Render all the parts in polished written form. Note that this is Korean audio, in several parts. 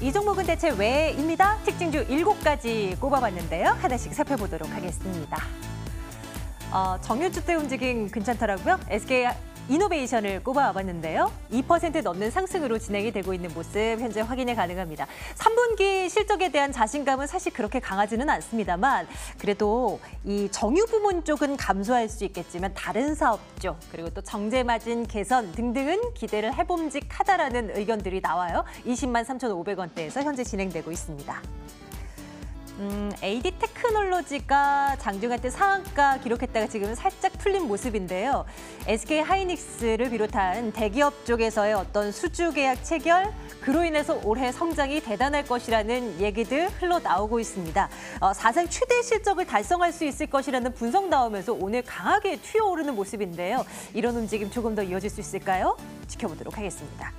이 종목은 대체 왜입니다. 특징주 7가지 꼽아봤는데요. 하나씩 살펴보도록 하겠습니다. 정유주 때 움직임 괜찮더라고요. SK 이노베이션을 꼽아봤는데요. 2% 넘는 상승으로 진행이 되고 있는 모습 현재 확인이 가능합니다. 3분기 실적에 대한 자신감은 사실 그렇게 강하지는 않습니다만 그래도 이 정유 부문 쪽은 감소할 수 있겠지만 다른 사업 쪽 그리고 또 정제 마진 개선 등등은 기대를 해봄직하다라는 의견들이 나와요. 20만 3,500원대에서 현재 진행되고 있습니다. AD 테크놀로지가 장중한 때 상한가 기록했다가 지금은 살짝 풀린 모습인데요. SK 하이닉스를 비롯한 대기업 쪽에서의 어떤 수주 계약 체결, 그로 인해서 올해 성장이 대단할 것이라는 얘기들 흘러나오고 있습니다. 사상 최대 실적을 달성할 수 있을 것이라는 분석 나오면서 오늘 강하게 튀어오르는 모습인데요. 이런 움직임 조금 더 이어질 수 있을까요? 지켜보도록 하겠습니다.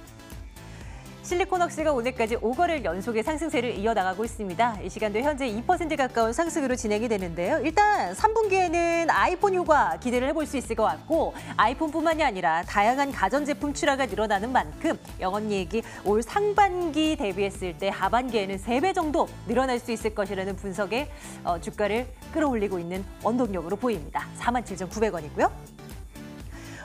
실리콘웍스가 오늘까지 5거래일 연속의 상승세를 이어나가고 있습니다. 이 시간도 현재 2% 가까운 상승으로 진행이 되는데요. 일단 3분기에는 아이폰 효과 기대를 해볼 수 있을 것 같고 아이폰뿐만이 아니라 다양한 가전제품 출하가 늘어나는 만큼 영업이익이 올 상반기 대비했을 때 하반기에는 3배 정도 늘어날 수 있을 것이라는 분석에 주가를 끌어올리고 있는 원동력으로 보입니다. 47,900원이고요.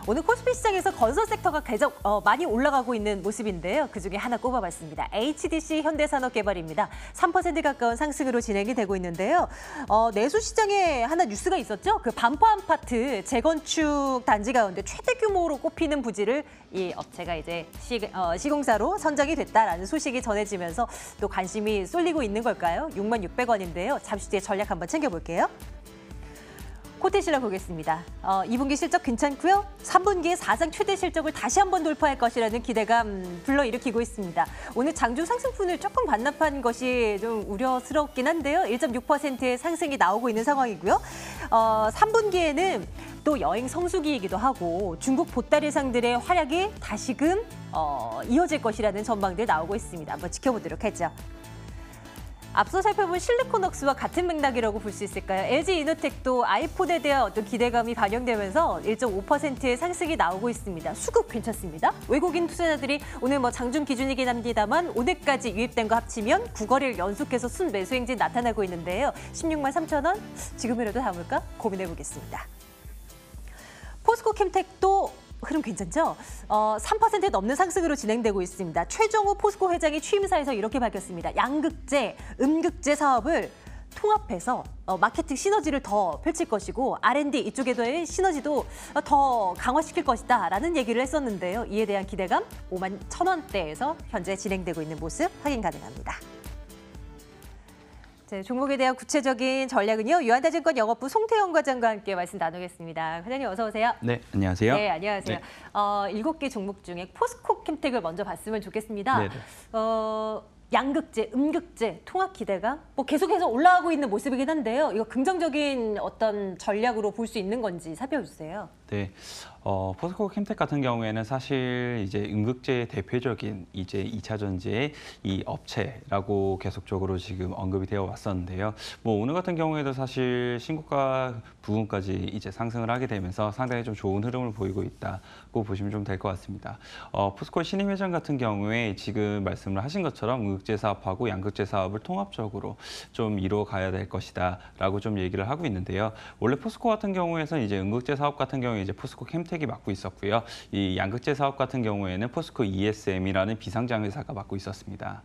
오늘 코스피 시장에서 건설 섹터가 계속 많이 올라가고 있는 모습인데요. 그중에 하나 꼽아봤습니다. HDC 현대산업개발입니다. 3% 가까운 상승으로 진행이 되고 있는데요. 내수 시장에 하나 뉴스가 있었죠. 그 반포 아파트 재건축 단지 가운데 최대 규모로 꼽히는 부지를 이 업체가 이제 시공사로 선정이 됐다라는 소식이 전해지면서 또 관심이 쏠리고 있는 걸까요? 6만 600원인데요. 잠시 뒤에 전략 한번 챙겨볼게요. 코테시라 보겠습니다. 2분기 실적 괜찮고요. 3분기에 사상 최대 실적을 다시 한번 돌파할 것이라는 기대감 불러일으키고 있습니다. 오늘 장중 상승분을 조금 반납한 것이 좀 우려스럽긴 한데요. 1.6%의 상승이 나오고 있는 상황이고요. 3분기에는 또 여행 성수기이기도 하고 중국 보따리상들의 활약이 다시금 이어질 것이라는 전망들 나오고 있습니다. 한번 지켜보도록 하죠. 앞서 살펴본 실리콘웍스와 같은 맥락이라고 볼 수 있을까요? LG이노텍도 아이폰에 대한 어떤 기대감이 반영되면서 1.5%의 상승이 나오고 있습니다. 수급 괜찮습니다. 외국인 투자자들이 오늘 장중 기준이긴 합니다만 오늘까지 유입된 거 합치면 9거래일 연속해서 순매수 행진 나타나고 있는데요. 16만 3,000원 지금이라도 담을까 고민해보겠습니다. 포스코캠텍도 흐름 괜찮죠? 3% 넘는 상승으로 진행되고 있습니다. 최정우 포스코 회장이 취임사에서 이렇게 밝혔습니다. 양극재, 음극재 사업을 통합해서 마케팅 시너지를 더 펼칠 것이고 R&D 이쪽에도의 시너지도 더 강화시킬 것이다라는 얘기를 했었는데요. 이에 대한 기대감 5만 1,000원대에서 현재 진행되고 있는 모습 확인 가능합니다. 네, 종목에 대한 구체적인 전략은요. 유한타증권 영업부 송태영 과장과 함께 말씀 나누겠습니다. 과장님 어서 오세요. 네, 안녕하세요. 네, 안녕하세요. 네. 7개 종목 중에 포스코캠텍을 먼저 봤으면 좋겠습니다. 네. 양극재, 음극재, 통합 기대가 계속해서 올라가고 있는 모습이긴 한데요. 이거 긍정적인 어떤 전략으로 볼 수 있는 건지 살펴주세요. 네, 포스코캠텍 같은 경우에는 사실 이제 음극재의 대표적인 이제 2차 전지의 이 업체라고 계속적으로 지금 언급이 되어 왔었는데요. 오늘 같은 경우에도 사실 신고가 부분까지 이제 상승을 하게 되면서 상당히 좀 좋은 흐름을 보이고 있다고 보시면 좀 될 것 같습니다. 포스코 신임 회장 같은 경우에 지금 말씀을 하신 것처럼 음극재 사업하고 양극재 사업을 통합적으로 좀 이루어가야 될 것이다라고 좀 얘기를 하고 있는데요. 원래 포스코 같은 경우에는 이제 음극재 사업 같은 경우에 이제 포스코캠텍이 맡고 있었고요. 이 양극재 사업 같은 경우에는 포스코 ESM이라는 비상장 회사가 맡고 있었습니다.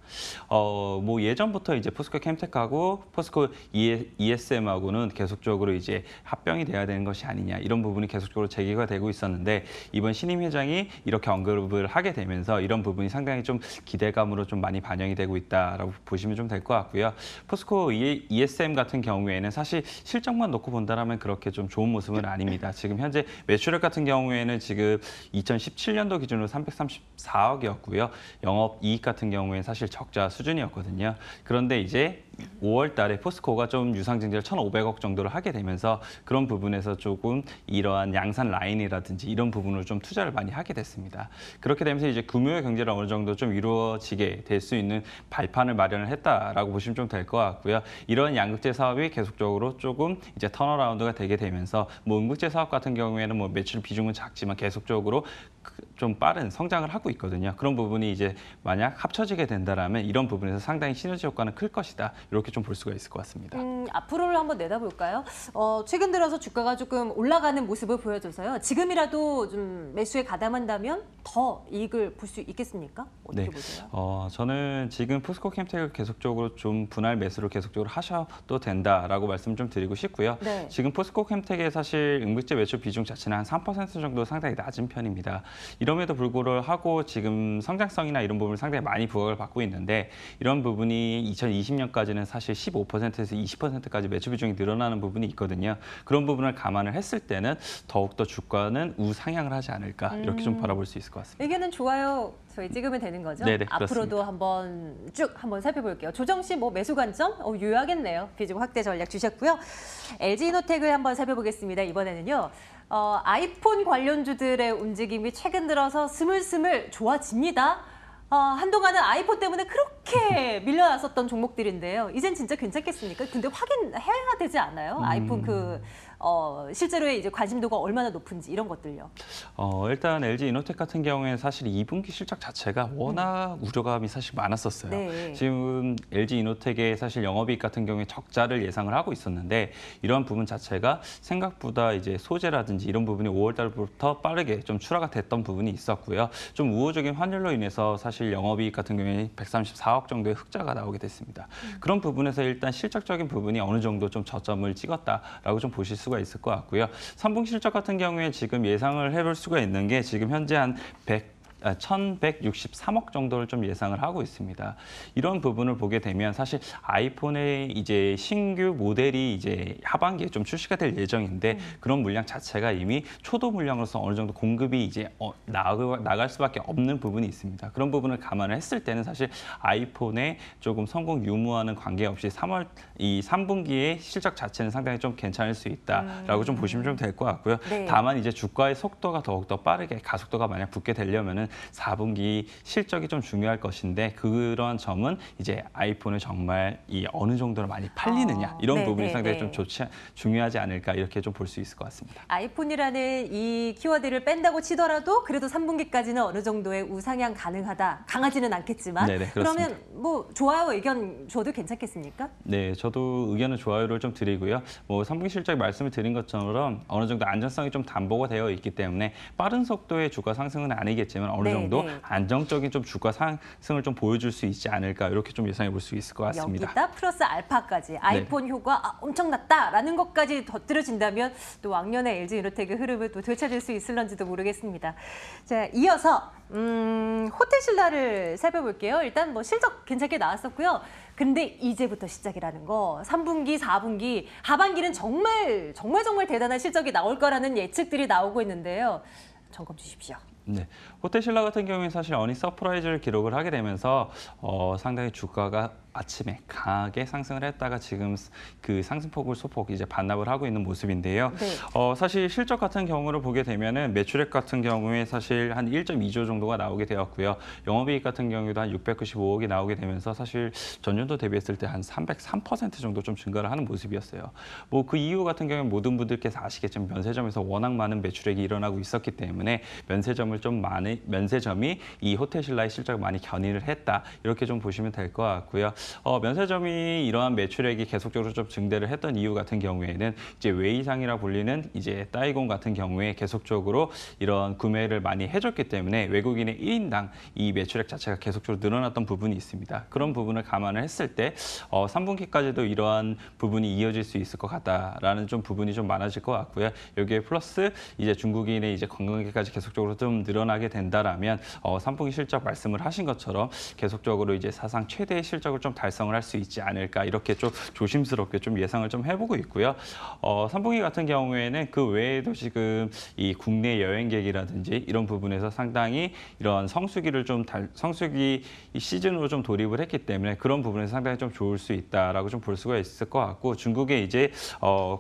예전부터 이제 포스코캠텍하고 포스코 ESM하고는 계속적으로 이제 합병이 돼야 되는 것이 아니냐 이런 부분이 계속적으로 제기가 되고 있었는데 이번 신임 회장이 이렇게 언급을 하게 되면서 이런 부분이 상당히 좀 기대감으로 좀 많이 반영이 되고 있다라고 보시면 좀 될 것 같고요. 포스코 ESM 같은 경우에는 사실 실적만 놓고 본다면 그렇게 좀 좋은 모습은 아닙니다. 지금 현재 매출액 같은 경우에는 지금 2017년도 기준으로 334억이었고요. 영업이익 같은 경우에는 사실 적자 수준이었거든요. 그런데 이제 5월 달에 포스코가 좀 유상 증자를 1,500억 정도를 하게 되면서 그런 부분에서 조금 이러한 양산 라인이라든지 이런 부분을 좀 투자를 많이 하게 됐습니다. 그렇게 되면서 이제 금융의 경제를 어느 정도 좀 이루어지게 될 수 있는 발판을 마련을 했다라고 보시면 좀 될 것 같고요. 이런 양극재 사업이 계속적으로 조금 이제 턴어라운드가 되게 되면서 뭐 음극재 사업 같은 경우에는 뭐 매출 비중은 작지만 계속적으로 좀 빠른 성장을 하고 있거든요. 그런 부분이 이제 만약 합쳐지게 된다라면 이런 부분에서 상당히 시너지 효과는 클 것이다. 이렇게 좀 볼 수가 있을 것 같습니다. 앞으로를 한번 내다볼까요? 최근 들어서 주가가 조금 올라가는 모습을 보여줘서요. 지금이라도 좀 매수에 가담한다면 더 이익을 볼 수 있겠습니까? 어떻게 보세요? 저는 지금 포스코 캠텍을 계속적으로 좀 분할 매수를 계속적으로 하셔도 된다라고 말씀 좀 드리고 싶고요. 네. 지금 포스코 캠텍의 사실 음극재 매출 비중 자체는 한 3% 정도 상당히 낮은 편입니다. 이럼에도 불구하고 지금 성장성이나 이런 부분을 상당히 많이 부각을 받고 있는데 이런 부분이 2020년까지는 사실 15%에서 20%까지 매출 비중이 늘어나는 부분이 있거든요. 그런 부분을 감안을 했을 때는 더욱더 주가는 우상향을 하지 않을까 이렇게 좀 바라볼 수 있을 것 같습니다. 의견은 좋아요. 저희 찍으면 되는 거죠? 네네, 앞으로도 그렇습니다. 한번 살펴볼게요. 조정 씨 뭐 매수 관점? 유효하겠네요. 비중 확대 전략 주셨고요. LG이노텍을 한번 살펴보겠습니다. 이번에는요. 아이폰 관련주들의 움직임이 최근 들어서 스물스물 좋아집니다. 한동안은 아이폰 때문에 그렇게 밀려났었던 종목들인데요. 이젠 진짜 괜찮겠습니까? 근데 확인해야 되지 않아요? 아이폰 실제로의 이제 관심도가 얼마나 높은지 이런 것들요. 일단 LG 이노텍 같은 경우에는 사실 2분기 실적 자체가 워낙 우려감이 사실 많았었어요. 네. 지금 LG 이노텍의 사실 영업이익 같은 경우에 적자를 예상을 하고 있었는데 이러한 부분 자체가 생각보다 이제 소재라든지 이런 부분이 5월 달부터 빠르게 좀 출하가 됐던 부분이 있었고요. 좀 우호적인 환율로 인해서 사실 영업이익 같은 경우에 134억 정도의 흑자가 나오게 됐습니다. 그런 부분에서 일단 실적적인 부분이 어느 정도 좀 저점을 찍었다라고 좀 보실 수가 있을 것 같고요. 3분기 실적 같은 경우에 지금 예상을 해볼 수가 있는 게 지금 현재 한 1,163억 정도를 좀 예상을 하고 있습니다. 이런 부분을 보게 되면 사실 아이폰의 이제 신규 모델이 이제 하반기에 좀 출시가 될 예정인데 그런 물량 자체가 이미 초도 물량으로서 어느 정도 공급이 이제 나갈 수밖에 없는 부분이 있습니다. 그런 부분을 감안을 했을 때는 사실 아이폰의 조금 성공 유무와는 관계없이 3분기의 실적 자체는 상당히 좀 괜찮을 수 있다라고 좀 보시면 좀 될 것 같고요. 네. 다만 이제 주가의 속도가 더욱더 빠르게 가속도가 만약 붙게 되려면은 4분기 실적이 좀 중요할 것인데 그런 점은 이제 아이폰을 정말 어느 정도로 많이 팔리느냐 이런 부분이 상당히 좀 중요하지 않을까 이렇게 좀 볼 수 있을 것 같습니다. 아이폰이라는 이 키워드를 뺀다고 치더라도 그래도 3분기까지는 어느 정도의 우상향 가능하다. 강하지는 않겠지만. 네네, 그러면 뭐 좋아요 의견 줘도 괜찮겠습니까? 네, 저도 의견은 좋아요를 좀 드리고요. 뭐 3분기 실적 말씀을 드린 것처럼 어느 정도 안전성이 좀 담보가 되어 있기 때문에 빠른 속도의 주가 상승은 아니겠지만 어느 정도 안정적인 좀 주가 상승을 좀 보여줄 수 있지 않을까 이렇게 좀 예상해 볼 수 있을 것 같습니다. 여기다 플러스 알파까지 아이폰 효과 엄청났다라는 것까지 덧들어진다면 또 왕년의 LG 이노텍의 흐름을 또 되찾을 수 있을런지도 모르겠습니다. 자, 이어서 호텔신라를 살펴볼게요. 일단 뭐 실적 괜찮게 나왔었고요. 근데 이제부터 시작이라는 거. 3분기, 4분기, 하반기는 정말 대단한 실적이 나올 거라는 예측들이 나오고 있는데요. 점검 주십시오. 네, 호텔신라 같은 경우에 사실 어닝 서프라이즈를 기록을 하게 되면서 상당히 주가가 아침에 강하게 상승을 했다가 지금 그 상승폭을 소폭 이제 반납을 하고 있는 모습인데요. 네. 사실 실적 같은 경우를 보게 되면은 매출액 같은 경우에 사실 한 1.2조 정도가 나오게 되었고요. 영업이익 같은 경우도 한 695억이 나오게 되면서 사실 전년도 대비했을 때 한 303% 정도 좀 증가를 하는 모습이었어요. 뭐 그 이유 같은 경우는 모든 분들께서 아시겠지만 면세점에서 워낙 많은 매출액이 일어나고 있었기 때문에 면세점이 이 호텔신라의 실적을 많이 견인을 했다. 이렇게 좀 보시면 될 것 같고요. 면세점이 이러한 매출액이 계속적으로 좀 증대를 했던 이유 같은 경우에는 이제 웨이상이라 불리는 이제 따이공 같은 경우에 계속적으로 이런 구매를 많이 해줬기 때문에 외국인의 1인당 이 매출액 자체가 계속적으로 늘어났던 부분이 있습니다. 그런 부분을 감안을 했을 때 3분기까지도 이러한 부분이 이어질 수 있을 것 같다라는 좀 부분이 좀 많아질 것 같고요. 여기에 플러스 이제 중국인의 이제 관광객까지 계속적으로 좀 늘어나게 된다라면 3분기 실적 말씀을 하신 것처럼 계속적으로 이제 사상 최대의 실적을 좀 좀 달성을 할 수 있지 않을까 이렇게 좀 조심스럽게 좀 예상을 좀 해보고 있고요. 3분기 같은 경우에는 그 외에도 지금 이 국내 여행객이라든지 이런 부분에서 상당히 이런 성수기 시즌으로 좀 돌입을 했기 때문에 그런 부분에서 상당히 좀 좋을 수 있다라고 좀 볼 수가 있을 것 같고 중국의 이제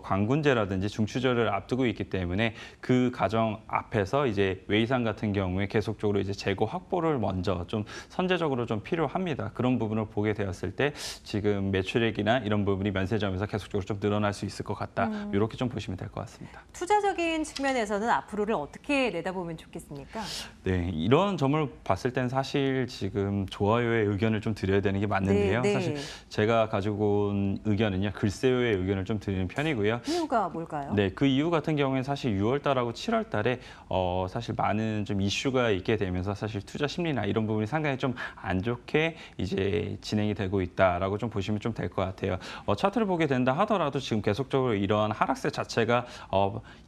광군제라든지 중추절을 앞두고 있기 때문에 그 과정 앞에서 이제 웨이산 같은 경우에 계속적으로 이제 재고 확보를 먼저 좀 선제적으로 좀 필요합니다. 그런 부분을 보게 되었을 때 지금 매출액이나 이런 부분이 면세점에서 계속적으로 좀 늘어날 수 있을 것 같다. 이렇게 좀 보시면 될 것 같습니다. 투자적인 측면에서는 앞으로를 어떻게 내다보면 좋겠습니까? 네, 이런 점을 봤을 땐 사실 지금 좋아요의 의견을 좀 드려야 되는 게 맞는데요. 네. 사실 제가 가지고 온 의견은요, 글쎄요의 의견을 좀 드리는 편이고요. 이유가 뭘까요? 네, 그 이유 같은 경우에는 사실 6월 달하고 7월 달에 사실 많은 좀 이슈가 있게 되면서 사실 투자 심리나 이런 부분이 상당히 좀 안 좋게 이제 진행이 되고 있다라고 좀 보시면 좀 될 것 같아요. 차트를 보게 된다 하더라도 지금 계속적으로 이런 하락세 자체가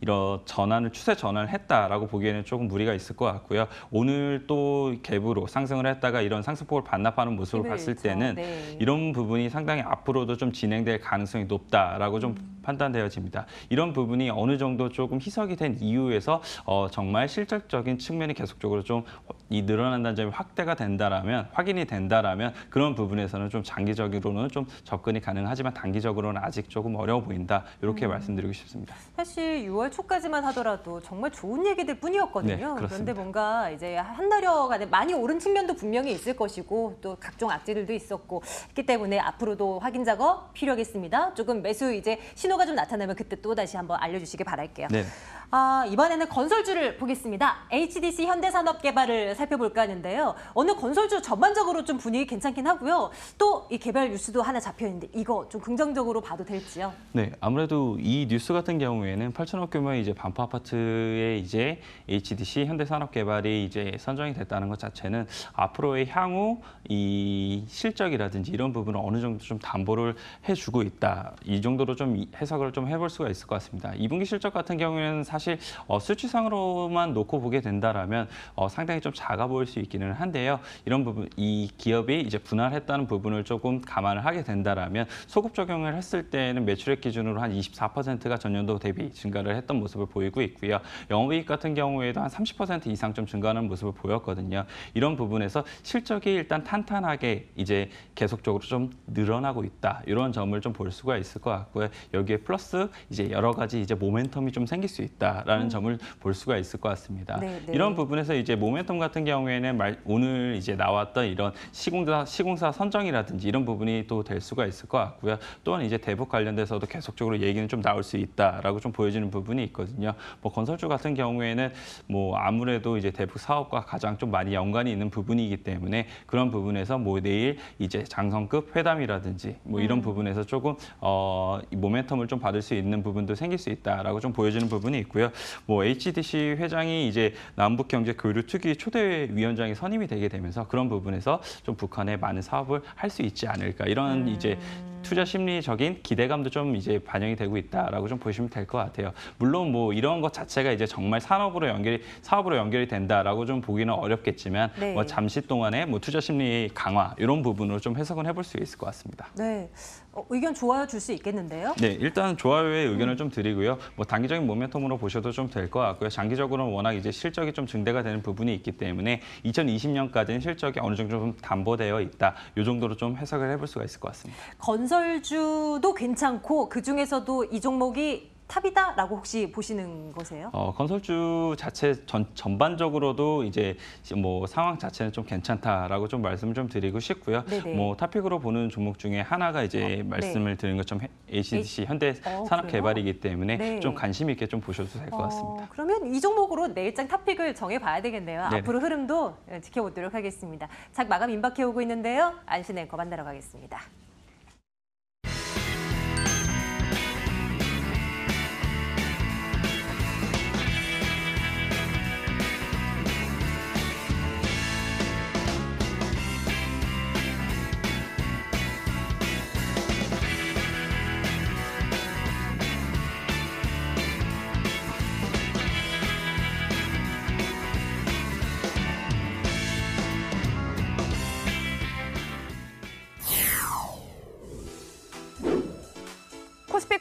이런 추세 전환을 했다라고 보기에는 조금 무리가 있을 것 같고요. 오늘 또 갭으로 상승을 했다가 이런 상승폭을 반납하는 모습을 봤을 때는 네. 이런 부분이 상당히 앞으로도 좀 진행될 가능성이 높다라고 좀 판단되어집니다. 이런 부분이 어느 정도 조금 희석이 된 이유에서 정말 실질적인 측면이 계속적으로 좀 늘어난다는 점이 확인이 된다라면 그런 부분에서는 좀 장기적으로는 좀 접근이 가능하지만 단기적으로는 아직 조금 어려워 보인다. 이렇게 말씀드리고 싶습니다. 사실 6월 초까지만 하더라도 정말 좋은 얘기들 뿐이었거든요. 네, 그렇습니다. 그런데 뭔가 이제 한 달여간에 많이 오른 측면도 분명히 있을 것이고 또 각종 악재들도 있었고 했기 때문에 앞으로도 확인 작업 필요하겠습니다. 조금 매수 이제 신호가 좀 나타나면 그때 또 다시 한번 알려주시기 바랄게요. 네. 이번에는 건설주를 보겠습니다. HDC 현대산업개발을 살펴볼까 하는데요. 어느 건설주 전반적으로 좀 분위기 괜찮긴 하고요. 또 이 개발 뉴스도 하나 잡혀 있는데 이거 좀 긍정적으로 봐도 될지요? 네, 아무래도 이 뉴스 같은 경우에는 8천억 규모의 이제 반포 아파트에 이제 HDC 현대산업개발이 이제 선정이 됐다는 것 자체는 앞으로의 향후 이 실적이라든지 이런 부분을 어느 정도 좀 담보를 해주고 있다. 이 정도로 좀 해석을 좀 해볼 수가 있을 것 같습니다. 2분기 실적 같은 경우에는 사실 수치상으로만 놓고 보게 된다라면 상당히 좀 작아 보일 수 있기는 한데요. 이런 부분, 이 기업이 이제 분할했다는 부분을 조금 감안을 하게 된다라면 소급 적용을 했을 때는 매출액 기준으로 한 24%가 전년도 대비 증가를 했던 모습을 보이고 있고요. 영업이익 같은 경우에도 한 30% 이상 좀 증가하는 모습을 보였거든요. 이런 부분에서 실적이 일단 탄탄하게 이제 계속적으로 좀 늘어나고 있다. 이런 점을 좀 볼 수가 있을 것 같고요. 여기에 플러스 이제 여러 가지 이제 모멘텀이 좀 생길 수 있다라는 점을 볼 수가 있을 것 같습니다. 네. 이런 부분에서 이제 모멘텀 같은 경우에는 오늘 이제 나왔던 이런 시공사 선정이라든지 이런 부분이 또 될 수가 있을 것 같고요. 또한 이제 대북 관련돼서도 계속적으로 얘기는 좀 나올 수 있다라고 좀 보여지는 부분이 있거든요. 건설주 같은 경우에는 아무래도 이제 대북 사업과 가장 좀 많이 연관이 있는 부분이기 때문에 그런 부분에서 내일 이제 장성급 회담이라든지 이런 부분에서 조금 모멘텀을 좀 받을 수 있는 부분도 생길 수 있다라고 좀 보여지는 부분이 있고요. HDC 회장이 이제 남북 경제 교류 특위 초대 위원장이 선임이 되게 되면서 그런 부분에서 좀 북한에 많은 사업을 할 수 있지 않을까 이런 이제 투자 심리적인 기대감도 좀 이제 반영이 되고 있다라고 좀 보시면 될 것 같아요. 물론 이런 것 자체가 이제 정말 사업으로 연결이 된다라고 좀 보기는 어렵겠지만 네. 잠시 동안에 투자 심리 강화 이런 부분으로 좀 해석은 해볼 수 있을 것 같습니다. 네. 의견 좋아요 줄 수 있겠는데요? 네, 일단 좋아요의 의견을 좀 드리고요. 단기적인 모멘텀으로 보셔도 좀 될 것 같고요. 장기적으로는 워낙 이제 실적이 좀 증대가 되는 부분이 있기 때문에 2020년까지는 실적이 어느 정도 좀 담보되어 있다. 이 정도로 좀 해석을 해볼 수가 있을 것 같습니다. 건설주도 괜찮고 그중에서도 이 종목이 탑이다라고 혹시 보시는 거세요? 건설주 자체 전반적으로도 이제 상황 자체는 좀 괜찮다라고 좀 말씀을 좀 드리고 싶고요. 네네. 탑픽으로 보는 종목 중에 하나가 이제 말씀을 드린 것처럼 HDC 현대산업개발이기 때문에 네. 좀 관심 있게 좀 보셔도 될 것 같습니다. 그러면 이 종목으로 내일장 탑픽을 정해봐야 되겠네요. 네네. 앞으로 흐름도 지켜보도록 하겠습니다. 작 마감 임박해 오고 있는데요. 안신 앵커 만나러 가겠습니다.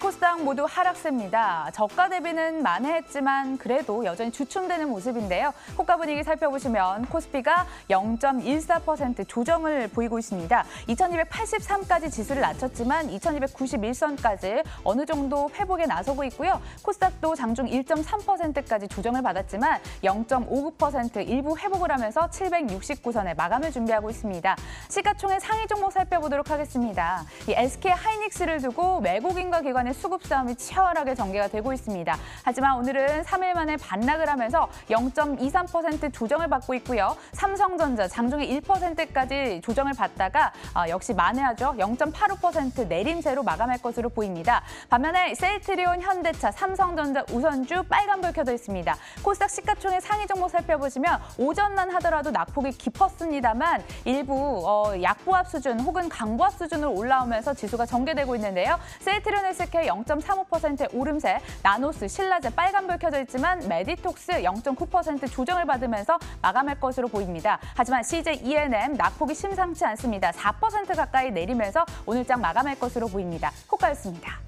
코스닥 모두 하락세입니다. 저가 대비는 만회했지만 그래도 여전히 주춤되는 모습인데요. 호가 분위기 살펴보시면 코스피가 0.14% 조정을 보이고 있습니다. 2283까지 지수를 낮췄지만 2291선까지 어느 정도 회복에 나서고 있고요. 코스닥도 장중 1.3%까지 조정을 받았지만 0.59% 일부 회복을 하면서 769선에 마감을 준비하고 있습니다. 시가총액 상위 종목 살펴보도록 하겠습니다. 이 SK 하이닉스를 두고 외국인과 기관의 수급 싸움이 치열하게 전개가 되고 있습니다. 하지만 오늘은 3일 만에 반락을 하면서 0.23% 조정을 받고 있고요. 삼성전자 장중에 1%까지 조정을 받다가 역시 만회하죠. 0.85% 내림세로 마감할 것으로 보입니다. 반면에 셀트리온, 현대차, 삼성전자, 우선주 빨간불 켜져 있습니다. 코스닥 시가총액 상위 종목 살펴보시면 오전만 하더라도 낙폭이 깊었습니다만 일부 약보합 수준 혹은 강보합 수준으로 올라오면서 지수가 전개되고 있는데요. 셀트리온 SK 0.35%의 오름세, 나노스, 신라제 빨간불 켜져 있지만 메디톡스 0.9% 조정을 받으면서 마감할 것으로 보입니다. 하지만 CJ ENM 낙폭이 심상치 않습니다. 4% 가까이 내리면서 오늘장 마감할 것으로 보입니다. 호가였습니다.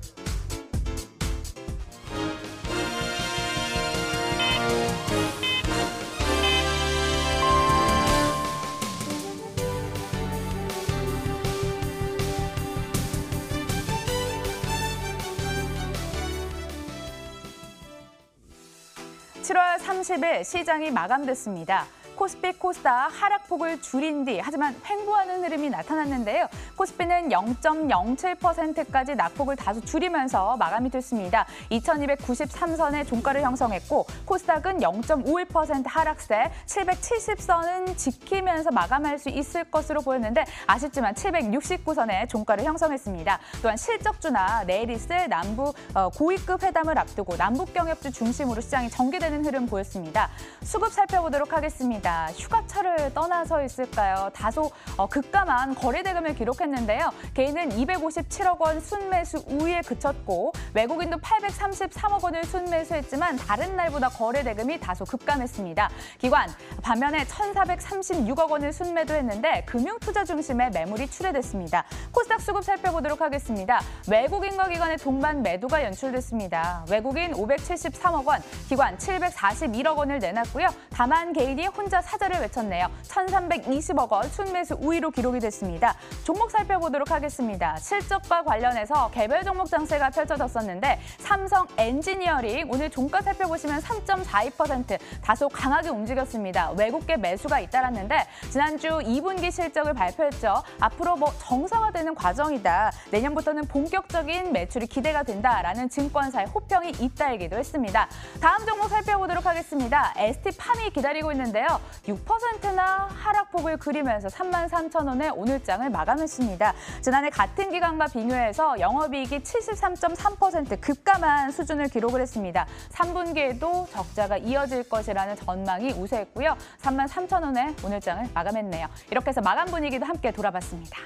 (7월 30일) 시장이 마감됐습니다. 코스피, 코스닥 하락폭을 줄인 뒤 하지만 횡보하는 흐름이 나타났는데요. 코스피는 0.07%까지 낙폭을 다소 줄이면서 마감이 됐습니다. 2293선의 종가를 형성했고 코스닥은 0.51% 하락세 770선은 지키면서 마감할 수 있을 것으로 보였는데 아쉽지만 769선의 종가를 형성했습니다. 또한 실적주나 내일 있을 남북 고위급 회담을 앞두고 남북경협주 중심으로 시장이 전개되는 흐름 보였습니다. 수급 살펴보도록 하겠습니다. 휴가철을 떠나서 있을까요? 다소 급감한 거래대금을 기록했는데요. 개인은 257억 원 순매수 우위에 그쳤고 외국인도 833억 원을 순매수했지만 다른 날보다 거래대금이 다소 급감했습니다. 기관 반면에 1,436억 원을 순매도했는데 금융투자 중심의 매물이 출회됐습니다. 코스닥 수급 살펴보도록 하겠습니다. 외국인과 기관의 동반 매도가 연출됐습니다. 외국인 573억 원, 기관 741억 원을 내놨고요. 다만 개인이 혼자 사절을 외쳤네요. 1,320억 원 순매수 우위로 기록이 됐습니다. 종목 살펴보도록 하겠습니다. 실적과 관련해서 개별 종목 장세가 펼쳐졌었는데 삼성 엔지니어링 오늘 종가 살펴보시면 3.42% 다소 강하게 움직였습니다. 외국계 매수가 잇따랐는데 지난주 2분기 실적을 발표했죠. 앞으로 정상화되는 과정이다. 내년부터는 본격적인 매출이 기대가 된다라는 증권사의 호평이 잇따르기도 했습니다. 다음 종목 살펴보도록 하겠습니다. ST팜이 기다리고 있는데요. 6%나 하락폭을 그리면서 33,000원에 오늘장을 마감했습니다. 지난해 같은 기간과 비교해서 영업이익이 73.3% 급감한 수준을 기록을 했습니다. 3분기에도 적자가 이어질 것이라는 전망이 우세했고요. 33,000원에 오늘장을 마감했네요. 이렇게 해서 마감 분위기도 함께 돌아봤습니다.